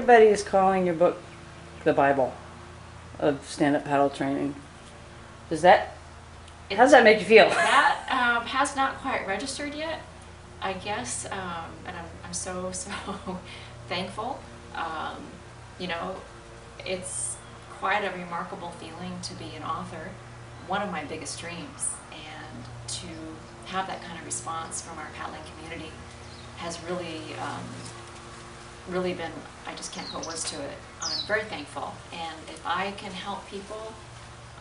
everybody is calling your book the Bible of stand-up paddle training. Does that, how does that make you feel? That has not quite registered yet, I guess, and I'm so thankful. You know, it's quite a remarkable feeling to be an author, one of my biggest dreams, and to have that kind of response from our paddling community has really, really been, I just can't put words to it. I'm very thankful, and if I can help people,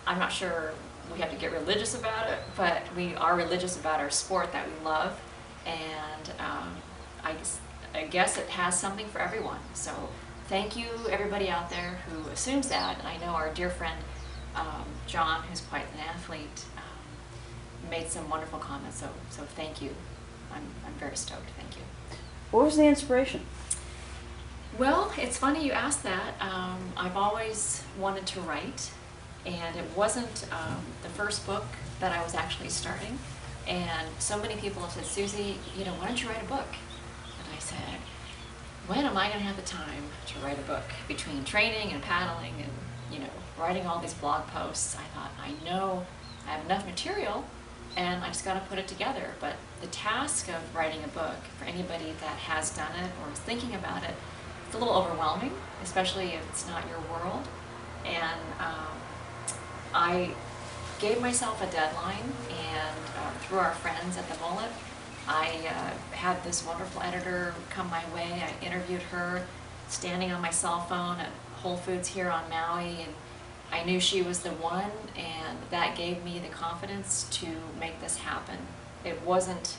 I'm not sure we have to get religious about it, but we are religious about our sport that we love, and I guess it has something for everyone. So thank you everybody out there who assumes that, and I know our dear friend John, who's quite an athlete, made some wonderful comments, so thank you. I'm very stoked, thank you. What was the inspiration? Well, it's funny you asked that. I've always wanted to write, and it wasn't the first book that I was actually starting. And so many people have said, Suzie, you know, why don't you write a book? And I said, when am I going to have the time to write a book? Between training and paddling and, you know, writing all these blog posts, I thought, I know I have enough material, and I just got to put it together. But the task of writing a book, for anybody that has done it or is thinking about it, it's a little overwhelming, especially if it's not your world. And I gave myself a deadline, and through our friends at the Mullet, I had this wonderful editor come my way. I interviewed her standing on my cell phone at Whole Foods here on Maui, and I knew she was the one, and that gave me the confidence to make this happen. It wasn't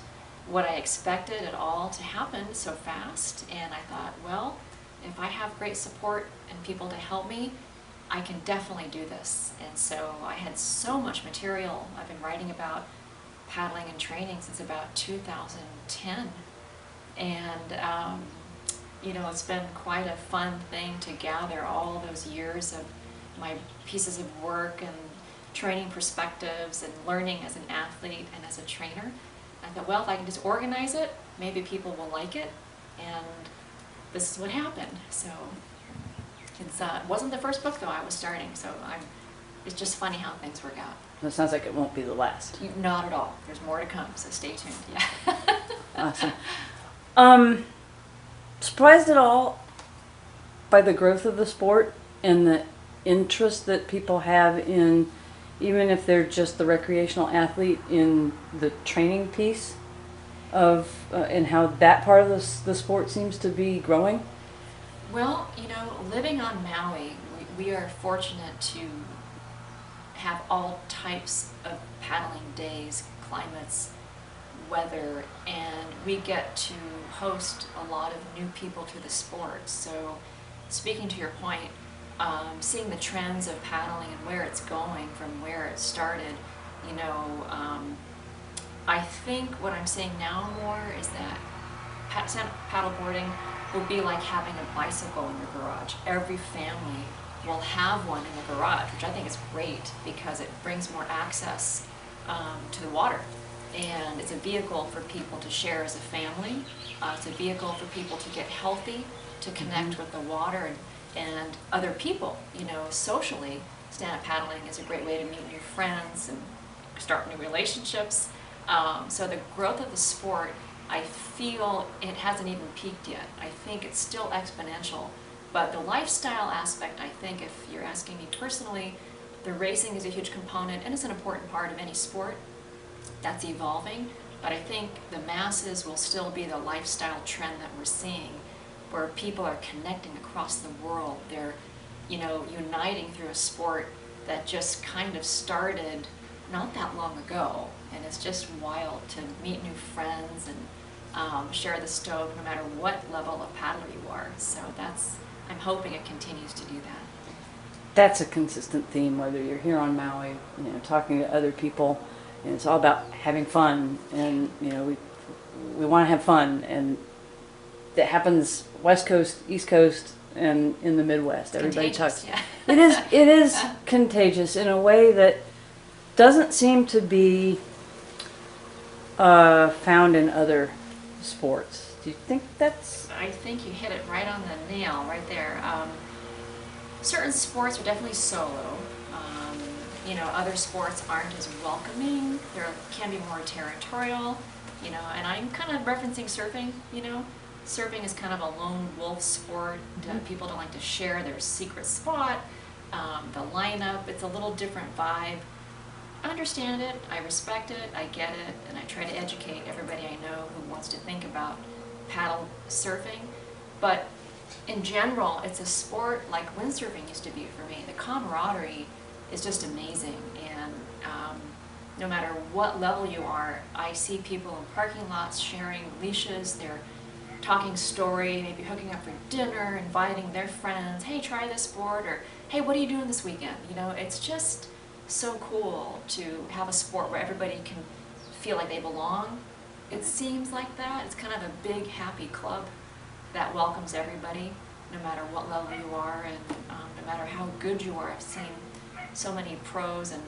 what I expected at all to happen so fast, and I thought, well, if I have great support and people to help me, I can definitely do this. And so I had so much material. I've been writing about paddling and training since about 2010, and you know, it's been quite a fun thing to gather all those years of my pieces of work and training perspectives and learning as an athlete and as a trainer. I thought, well, if I can just organize it, maybe people will like it, and this is what happened. So it's, it wasn't the first book though I was starting, so it's just funny how things work out. It sounds like it won't be the last. Not at all. There's more to come, so stay tuned. Yeah. Awesome. Surprised at all by the growth of the sport and the interest that people have in, even if they're just the recreational athlete, in the training piece of, and how that part of the sport seems to be growing? Well, you know, living on Maui, we are fortunate to have all types of paddling days, climates, weather, and we get to host a lot of new people to the sport. So speaking to your point, seeing the trends of paddling and where it's going from where it started, you know, I think what I'm seeing now more is that paddleboarding will be like having a bicycle in your garage. Every family will have one in the garage, which I think is great because it brings more access to the water. And it's a vehicle for people to share as a family. It's a vehicle for people to get healthy, to connect with the water and other people. You know, socially, stand-up paddling is a great way to meet new friends and start new relationships. So the growth of the sport, I feel it hasn't even peaked yet. I think it's still exponential. But the lifestyle aspect, I think, if you're asking me personally, the racing is a huge component, and it's an important part of any sport. That's evolving, but I think the masses will still be the lifestyle trend that we're seeing, where people are connecting across the world. They're, you know, uniting through a sport that just kind of started not that long ago, and it's just wild to meet new friends and share the stove no matter what level of paddler you are. So I'm hoping it continues to do that. That's a consistent theme, whether you're here on Maui, you know, talking to other people, and it's all about having fun, and you know, we want to have fun, and that happens West Coast, East Coast, and in the Midwest. Everybody talks. Yeah. It is contagious in a way that doesn't seem to be found in other sports. Do you think that's... I think you hit it right on the nail right there. Certain sports are definitely solo. You know, other sports aren't as welcoming. They can be more territorial, you know, and I'm kind of referencing surfing, you know. Surfing is kind of a lone wolf sport. People don't like to share their secret spot, the lineup. It's a little different vibe. I understand it, I respect it, I get it, and I try to educate everybody I know who wants to think about paddle surfing. But in general, it's a sport like windsurfing used to be for me. The camaraderie is just amazing, and no matter what level you are, I see people in parking lots sharing leashes, they're talking story, maybe hooking up for dinner, inviting their friends, hey, try this sport, or hey, what are you doing this weekend? You know, it's just so cool to have a sport where everybody can feel like they belong. It seems like that. It's kind of a big, happy club that welcomes everybody, no matter what level you are, and no matter how good you are. I've seen so many pros and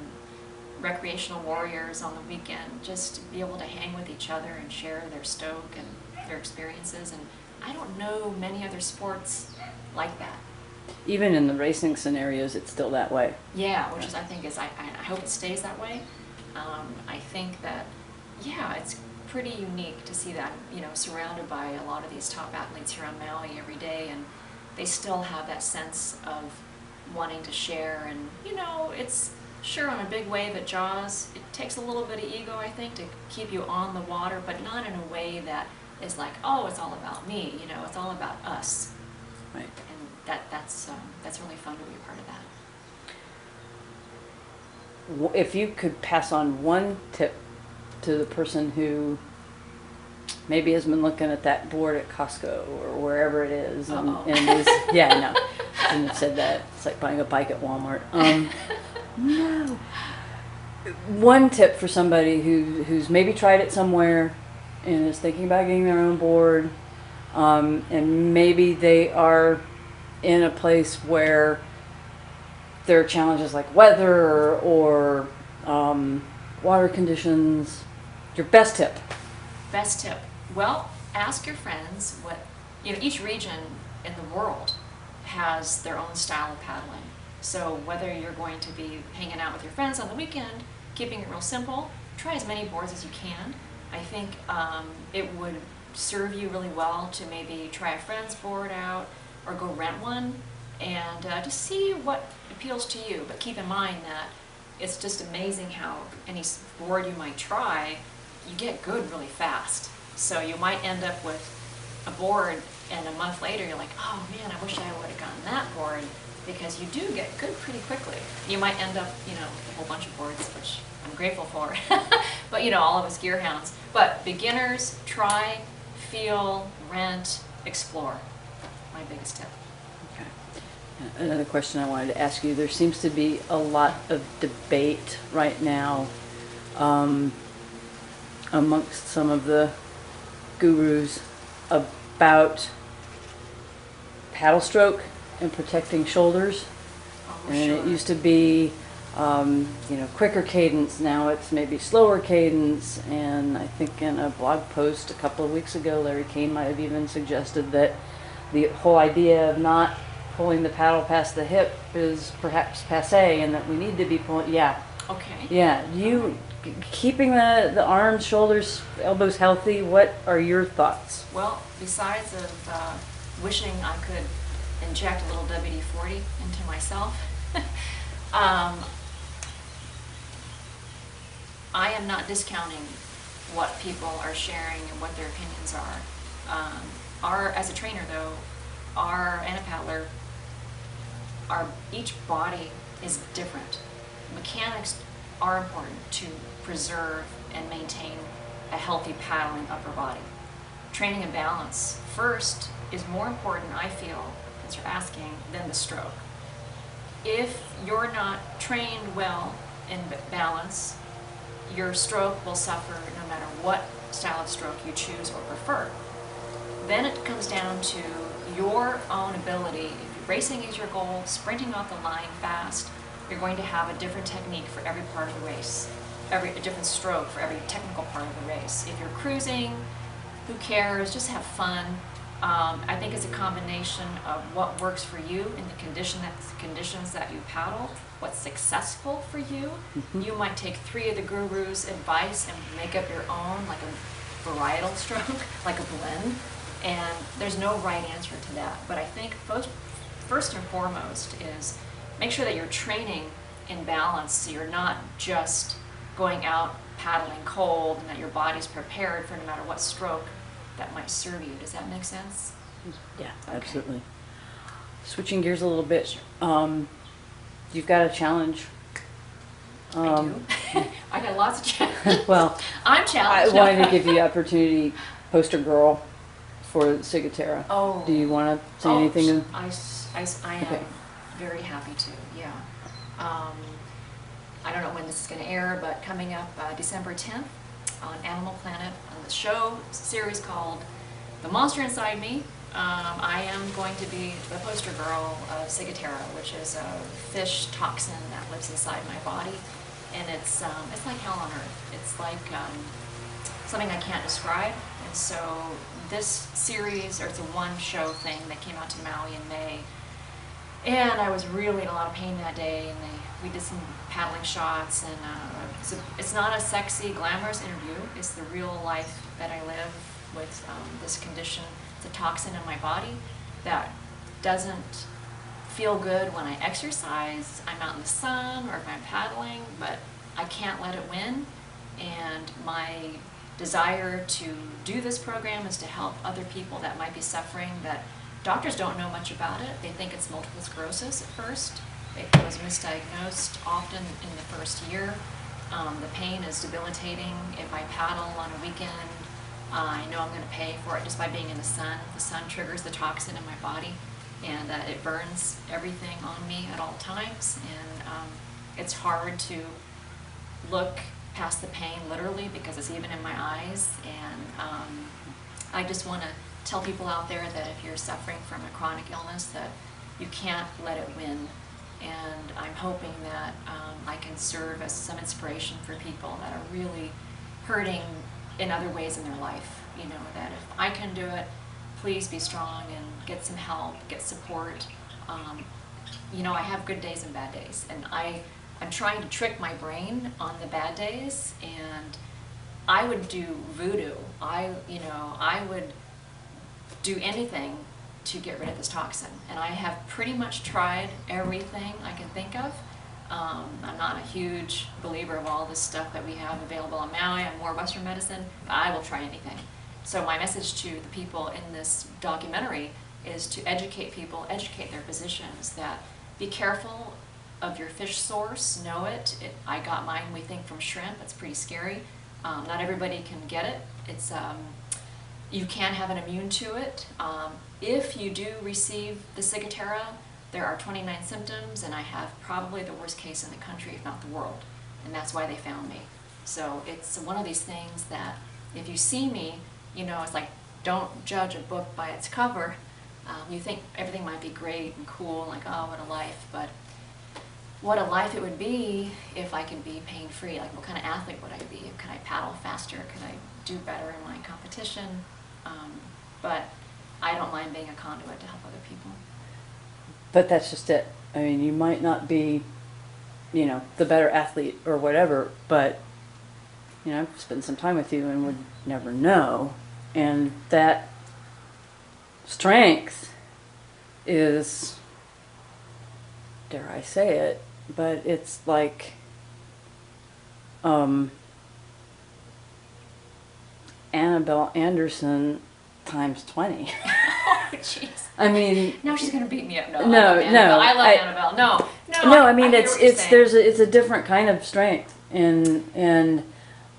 recreational warriors on the weekend just be able to hang with each other and share their stoke and their experiences, and I don't know many other sports like that. Even in the racing scenarios, it's still that way. Yeah, which is, I think, I hope it stays that way. I think that, yeah, it's pretty unique to see that, you know, surrounded by a lot of these top athletes here on Maui every day, and they still have that sense of wanting to share. And, you know, it's sure on a big wave at Jaws, it takes a little bit of ego, I think, to keep you on the water, but not in a way that is like, oh, it's all about me, you know, it's all about us. Right. And that's really fun to be a part of that. If you could pass on one tip to the person who maybe has been looking at that board at Costco or wherever it is, and is, yeah, I know, shouldn't have said that. It's like buying a bike at Walmart. No. One tip for somebody who's maybe tried it somewhere and is thinking about getting their own board, and maybe they are in a place where there are challenges like weather or water conditions. Your best tip? Best tip. Well, ask your friends what, you know, each region in the world has their own style of paddling. So whether you're going to be hanging out with your friends on the weekend, keeping it real simple, try as many boards as you can. I think it would serve you really well to maybe try a friend's board out or go rent one and just see what appeals to you. But keep in mind that it's just amazing how any board you might try, you get good really fast. So you might end up with a board and a month later you're like, oh man, I wish I would have gotten that board, because you do get good pretty quickly. You might end up, you know, with a whole bunch of boards, which I'm grateful for. But you know, all of us gear hounds. But beginners, try, feel, rent, explore. My biggest tip. Okay. Another question I wanted to ask you. There seems to be a lot of debate right now amongst some of the gurus about paddle stroke and protecting shoulders. Oh, And sure. it used to be, you know, quicker cadence. Now it's maybe slower cadence. And I think in a blog post a couple of weeks ago, Larry Kane might have even suggested that the whole idea of not pulling the paddle past the hip is perhaps passé, and that we need to be pulling. Yeah. Okay. Yeah. Keeping the arms, shoulders, elbows healthy. What are your thoughts? Well, besides of wishing I could inject a little WD-40 into myself, I am not discounting what people are sharing and what their opinions are. As a trainer though, and a paddler, each body is different. Mechanics are important to preserve and maintain a healthy paddling upper body. Training and balance first is more important, I feel, as you're asking, than the stroke. If you're not trained well in balance, your stroke will suffer no matter what style of stroke you choose or prefer. Then it comes down to your own ability. If racing is your goal, sprinting off the line fast, you're going to have a different technique for every part of the race, a different stroke for every technical part of the race. If you're cruising, who cares, just have fun. I think it's a combination of what works for you in the conditions that you paddle, what's successful for you. You might take 3 of the guru's advice and make up your own, like a varietal stroke, like a blend. And there's no right answer to that. But I think first and foremost is make sure that you're training in balance, so you're not just going out paddling cold and that your body's prepared for no matter what stroke that might serve you. Does that make sense? Yeah, Okay. absolutely. Switching gears a little bit, you've got a challenge. I do. I got lots of challenges. Well, I'm I challenged. wanted to give you the opportunity, poster girl, for Suzie Trains. Oh. Do you want to say anything? I am Okay. very happy to, yeah. I don't know when this is going to air, but coming up December 10th on Animal Planet, on the show series called The Monster Inside Me, I am going to be the poster girl of Suzie Trains, which is a fish toxin that lives inside my body. And it's like hell on earth. It's like something I can't describe. And so this series, or it's a one-show thing that came out to Maui in May, and I was really in a lot of pain that day, and we did some paddling shots, and it's not a sexy, glamorous interview. It's the real life that I live with this condition. It's a toxin in my body that doesn't feel good when I exercise, I'm out in the sun, or if I'm paddling, but I can't let it win. And my desire to do this program is to help other people that might be suffering, that doctors don't know much about it. They think it's multiple sclerosis at first. It was misdiagnosed often in the first year. The pain is debilitating. If I paddle on a weekend, I know I'm going to pay for it just by being in the sun. The sun triggers the toxin in my body, and it burns everything on me at all times. And it's hard to look past the pain literally because it's even in my eyes. And I just want to tell people out there that if you're suffering from a chronic illness, that you can't let it win. And I'm hoping that I can serve as some inspiration for people that are really hurting in other ways in their life. You know, that if I can do it, please be strong and get some help, get support. You know, I have good days and bad days, and I'm trying to trick my brain on the bad days, and I would do voodoo. I would do anything to get rid of this toxin, and I have pretty much tried everything I can think of. I'm not a huge believer of all this stuff that we have available on Maui. I'm more Western medicine, but I will try anything. So my message to the people in this documentary is to educate people, educate their physicians, that be careful of your fish source, know it. I got mine, we think, from shrimp. It's pretty scary. Not everybody can get it. It's you can have an immune to it. If you do receive the Suzie Trains, there are 29 symptoms, and I have probably the worst case in the country, if not the world, and that's why they found me. So it's one of these things that if you see me, you know, it's like, don't judge a book by its cover. You think everything might be great and cool, like, oh, what a life, but what a life it would be if I could be pain-free. Like, what kind of athlete would I be? Could I paddle faster? Could I do better in my competition? But I don't mind being a conduit to help other people. But that's just it. I mean, you might not be, you know, the better athlete or whatever, but, you know, I've spent some time with you and would never know. And that strength is, dare I say it, but it's like, Annabelle Anderson times 20. Oh, jeez. I mean, Now she's gonna beat me up. No, No, I love Annabelle. no, I love I- Annabelle. No, I mean hear it's what you're saying. it's a different kind of strength, and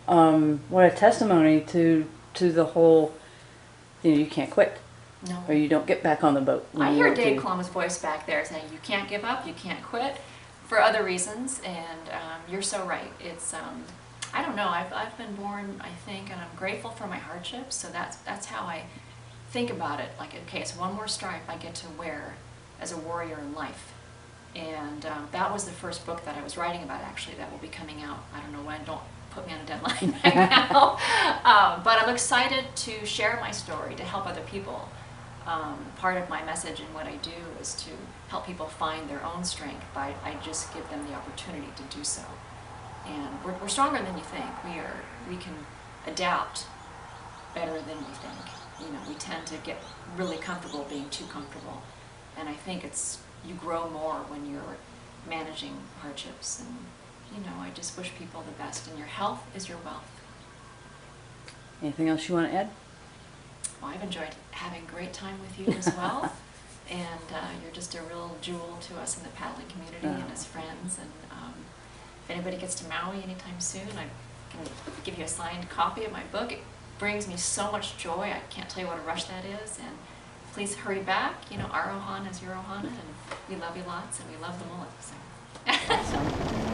what a testimony to the whole. You know, you can't quit, No. or you don't get back on the boat. when I you hear want Dave to. Colombo's voice back there saying, you can't give up, you can't quit, for other reasons, and you're so right. It's, I don't know, I've been born, I think, and I'm grateful for my hardships, so that's how I think about it. Like, okay, it's one more stripe I get to wear as a warrior in life. And that was the first book that I was writing about, actually, that will be coming out, I don't know when, don't put me on a deadline right now. But I'm excited to share my story, to help other people. Part of my message and what I do is to help people find their own strength. I just give them the opportunity to do so. And we're stronger than you think. We can adapt better than we think. You know, we tend to get really comfortable being too comfortable. And I think you grow more when you're managing hardships. And, you know, I just wish people the best. And your health is your wealth. Anything else you want to add? Well, I've enjoyed having a great time with you as well. And you're just a real jewel to us in the paddling community and as friends. And if anybody gets to Maui anytime soon, I can give you a signed copy of my book. It brings me so much joy. I can't tell you what a rush that is. And please hurry back. You know, our ohana is your ohana, and we love you lots, and we love the mullet. So.